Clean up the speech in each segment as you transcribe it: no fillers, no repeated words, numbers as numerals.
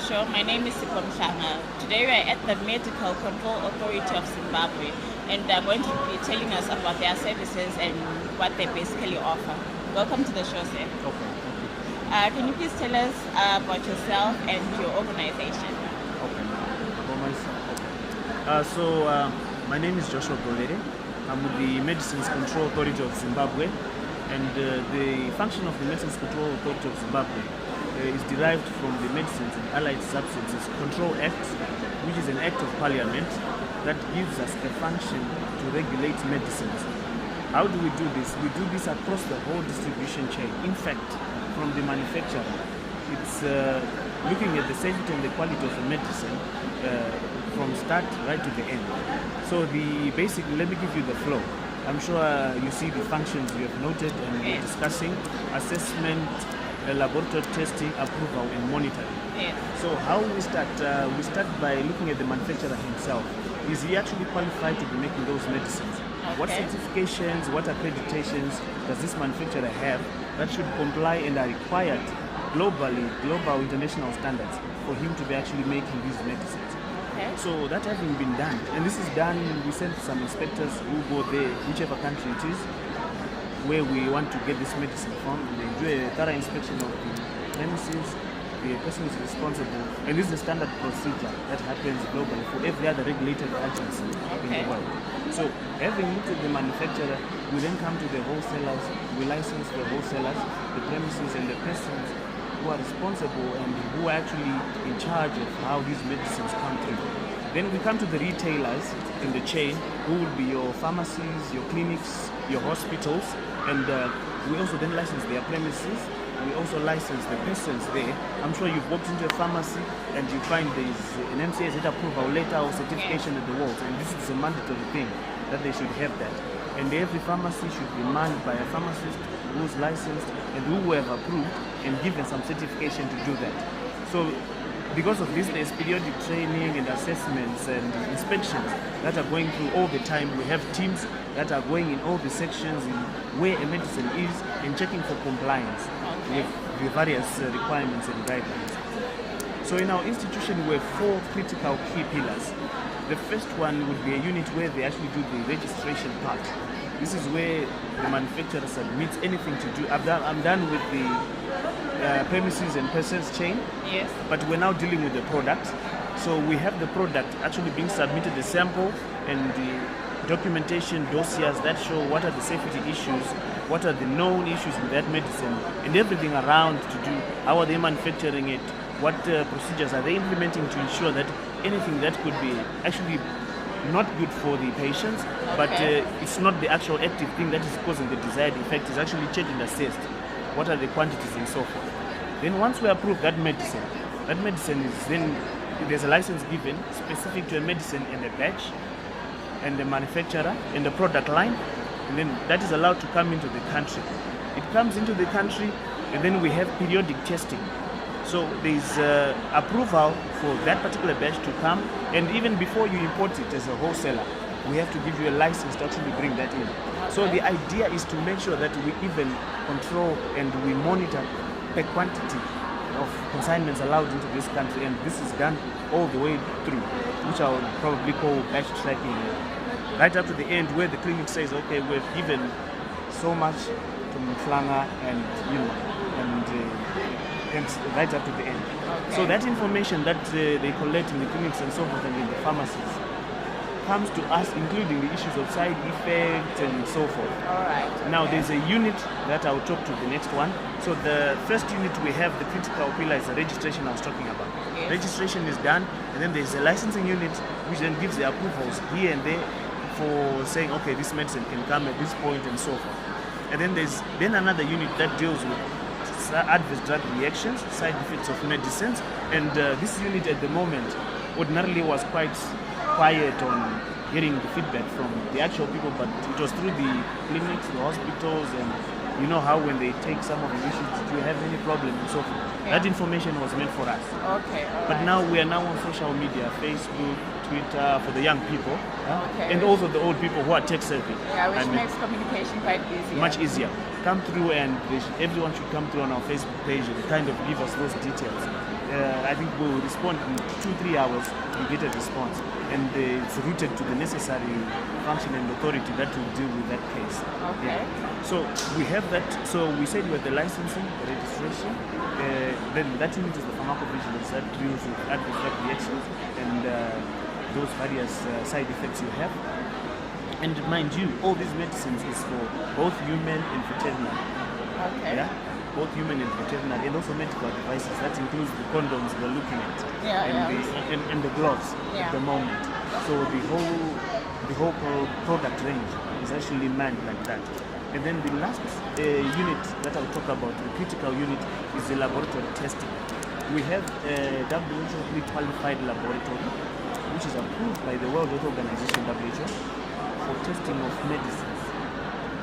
show. My name is Sipho Mhlanga. Today we are at the Medical Control Authority of Zimbabwe, and they're going to be telling us about their services and what they basically offer. Welcome to the show, sir. Okay. Can you please tell us about yourself and your organization? Okay. For myself. Okay. My name is Joshua Govere. I'm with the Medicines Control Authority of Zimbabwe, and the function of the Medicines Control Authority of Zimbabwe is derived from the Medicines and Allied Substances Control Act, which is an act of parliament that gives us a function to regulate medicines. How do we do this? We do this across the whole distribution chain. In fact, from the manufacturer, it's looking at the safety and the quality of the medicine from start right to the end. So let me give you the flow. I'm sure you see the functions we have noted and we're discussing: assessment, laboratory testing, approval, and monitoring. Yes. So how we start? We start by looking at the manufacturer himself. Is he actually qualified to be making those medicines? Okay. What certifications, what accreditations does this manufacturer have that should comply and are required globally, global international standards for him to be actually making these medicines? Okay. So that having been done, and this is done, we send some inspectors who go there, whichever country it is, where we want to get this medicine from. They do a thorough inspection of the premises, the person is responsible, and this is a standard procedure that happens globally for every other regulated agency in the world. So having looked at the manufacturer, we then come to the wholesalers, we license the wholesalers, the premises, and the persons who are responsible and who are actually in charge of how these medicines come through. Then we come to the retailers in the chain, who will be your pharmacies, your clinics, your hospitals, and we also then license their premises. We also license the persons there. I'm sure you've walked into a pharmacy and you find there's an MCAZ approval letter or certification at the walls, and this is a mandatory thing that they should have that. And every pharmacy should be manned by a pharmacist who's licensed and who have approved and given some certification to do that. So because of this, there's periodic training and assessments and inspections that are going through all the time. We have teams that are going in all the sections in where a medicine is and checking for compliance with the various requirements and guidelines. So in our institution, we have 4 critical key pillars. The first one would be a unit where they actually do the registration part. This is where the manufacturer submits anything to do. I'm done with the premises and persons chain. Yes. But we're now dealing with the product. So we have the product actually being submitted, the sample and the documentation dossiers that show what are the safety issues, what are the known issues with that medicine, and everything around to do. How are they manufacturing it? What procedures are they implementing to ensure that anything that could be actually not good for the patients, but it's not the actual active thing that is causing the desired effect, is actually checked and assessed. What are the quantities and so forth. Then once we approve that medicine is then, there's a license given specific to a medicine and a batch and the manufacturer and the product line, and then that is allowed to come into the country. It comes into the country, and then we have periodic testing. So there's approval for that particular batch to come, and even before you import it as a wholesaler, we have to give you a license to actually bring that in. Okay. So the idea is to make sure that we even control and we monitor the quantity of consignments allowed into this country, and this is done all the way through, which I would probably call batch tracking, right up to the end where the clinic says, okay, we've given so much to Mhlanga and right up to the end. Okay. So that information that they collect in the clinics and so forth and in the pharmacies comes to us, including the issues of side effects and so forth. All right. Now there's a unit that I'll talk to the next one. So the first unit we have, the critical pillar, is the registration I was talking about. Yes. Registration is done, and then there's a licensing unit which then gives the approvals here and there for saying, okay, this medicine can come at this point and so forth. And then there's another unit that deals with adverse drug reactions, side effects of medicines, and this unit at the moment ordinarily was quite quiet on getting the feedback from the actual people, but it was through the clinics, the hospitals, and you know how when they take some of the issues, do you have any problem and so forth. Yeah. That information was meant for us. Okay. But now we are now on social media, Facebook, Twitter, for the young people, okay, and also the old people who are tech savvy. Yeah, which makes communication quite easier. Much easier. Come through, and everyone should come through on our Facebook page and kind of give us those details. I think we'll respond in 2-3 hours. You get a response, and it's routed to the necessary function and authority that will deal with that case. Okay. So we have that. So we said with the licensing, the registration, then that unit is the pharmacovigilance that deals with adverse drug reactions and those various side effects you have. And mind you, all these medicines is for both human and veterinary. Okay. Yeah, both human and veterinary, and also medical devices. That includes the condoms we're looking at, and the gloves at the moment. So the whole product range is actually manned like that. And then the last unit that I'll talk about, the critical unit, is the laboratory testing. We have a WHO qualified laboratory, which is approved by the World Health Organization, WHO, for testing of medicines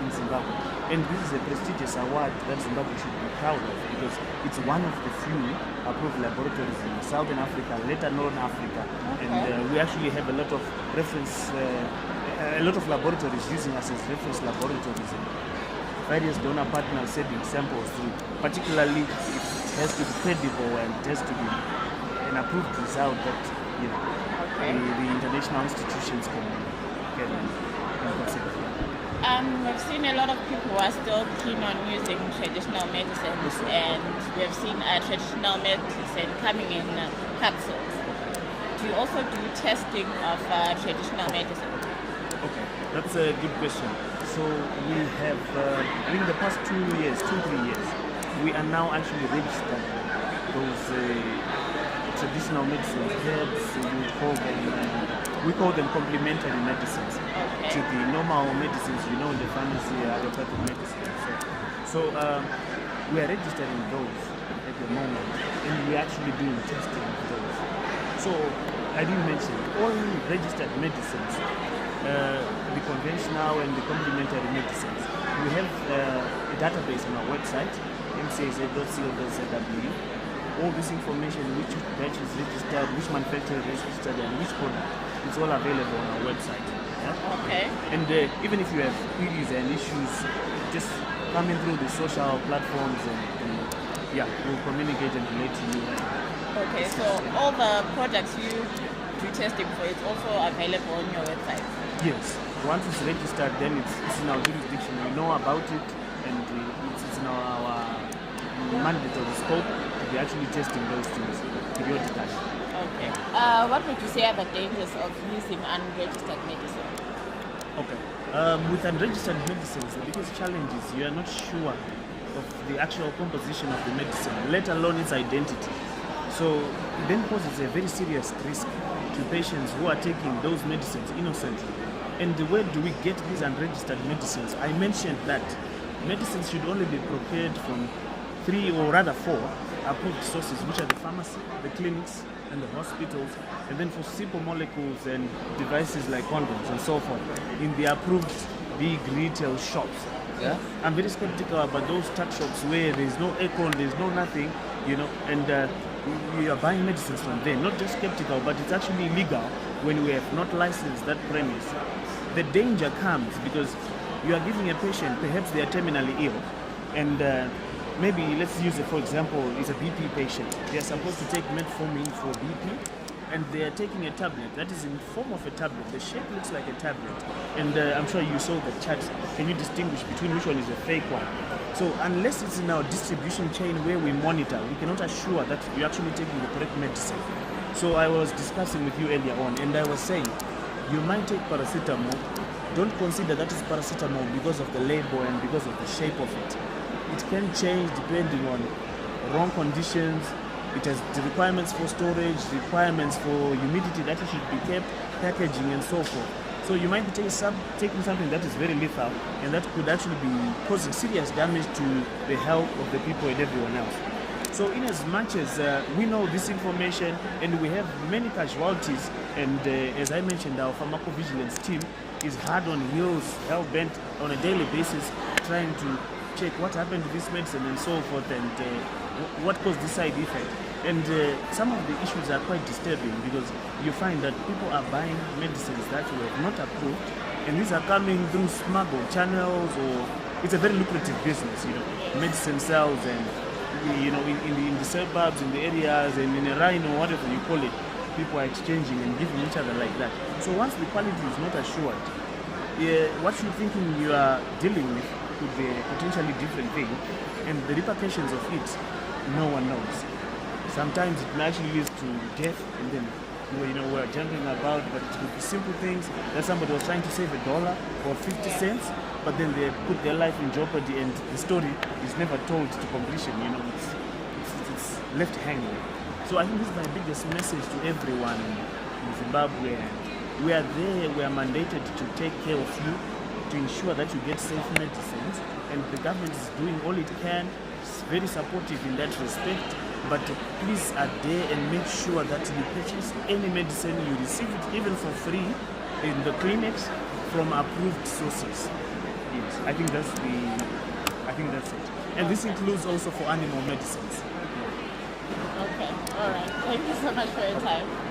in Zimbabwe. And this is a prestigious award that Zimbabwe should be proud of, because it's one of the few approved laboratories in Southern Africa, later known Africa. Okay. And we actually have a lot of reference, a lot of laboratories using us as reference laboratories. And various donor partners sending samples through, particularly if it has to be credible and it has to be an approved result that the international institutions can consider. We've seen a lot of people who are still keen on using traditional medicines, and we've seen traditional medicine coming in capsules. Do you also do testing of traditional medicine? Okay, that's a good question. So we have, in the past 2-3 years, we are now actually registered those traditional medicines, herbs, we call them complementary medicines to the normal medicines in the pharmacy, allopathic medicines. So we are registering those at the moment, and we're actually doing testing of those. So I didn't mention all registered medicines, the conventional and the complementary medicines. We have a database on our website, mcaz.co.zw. All this information, which batch is registered, which manufacturer is registered, and which product, it's all available on our website. Yeah? Okay. And even if you have queries and issues, just coming through the social platforms, and we'll communicate and relate to you. Okay, so all the products you do testing for, it's also available on your website? Yes. Once it's registered, then it's in our jurisdiction. We know about it, and it's in our mandatory scope to be actually testing those things periodically. Okay. What would you say are the dangers of using unregistered medicine? Okay. With unregistered medicines, the biggest challenge is you are not sure of the actual composition of the medicine, let alone its identity. So it then poses a very serious risk to patients who are taking those medicines innocently. And where do we get these unregistered medicines? I mentioned that medicines should only be procured from 3 or rather 4 approved sources, which are the pharmacy, the clinics, and the hospitals, and then for simple molecules and devices like condoms and so forth in the approved big retail shops. Yeah? I'm very skeptical about those tuck shops where there's no aircon, there's no nothing, and we are buying medicines from there. Not just skeptical, but it's actually illegal when we have not licensed that premise. The danger comes because you are giving a patient, perhaps they are terminally ill, and maybe, let's use it for example, is a BP patient. They are supposed to take metformin for BP, and they are taking a tablet that is in the form of a tablet. The shape looks like a tablet, and I'm sure you saw the chart. Can you distinguish between which one is a fake one? So unless it's in our distribution chain where we monitor, we cannot assure that you're actually taking the correct medicine. So I was discussing with you earlier on, and I was saying, you might take paracetamol. Don't consider that is paracetamol because of the label and because of the shape of it. It can change depending on wrong conditions. It has the requirements for storage, requirements for humidity that it should be kept, packaging, and so forth. So you might be taking something that is very lethal, and that could actually be causing serious damage to the health of the people and everyone else. So in as much as we know this information, and we have many casualties, and as I mentioned, our pharmacovigilance team is hard on heels, hell-bent on a daily basis, trying to check what happened to this medicine and so forth, and what caused this side effect. And some of the issues are quite disturbing because you find that people are buying medicines that were not approved, and these are coming through smuggled channels, or it's a very lucrative business, medicine sales, and in the suburbs, in the areas, and in a rhino, whatever you call it, people are exchanging and giving each other like that. So once the quality is not assured, what you're thinking you are dealing with could be a potentially different thing, and the repercussions of it, no one knows. Sometimes it actually leads to death, and then we're jumping about, but it could be simple things that somebody was trying to save $1 or 50 cents, but then they put their life in jeopardy, and the story is never told to completion. It's left hanging. So I think this is my biggest message to everyone in Zimbabwe. We are there, we are mandated to take care of you, to ensure that you get safe medicines, and the government is doing all it can. It's very supportive in that respect, but please adhere and make sure that you purchase any medicine, you receive it even for free in the clinics from approved sources. Yes, I think that's it. And this includes also for animal medicines. Okay, all right. Thank you so much for your time.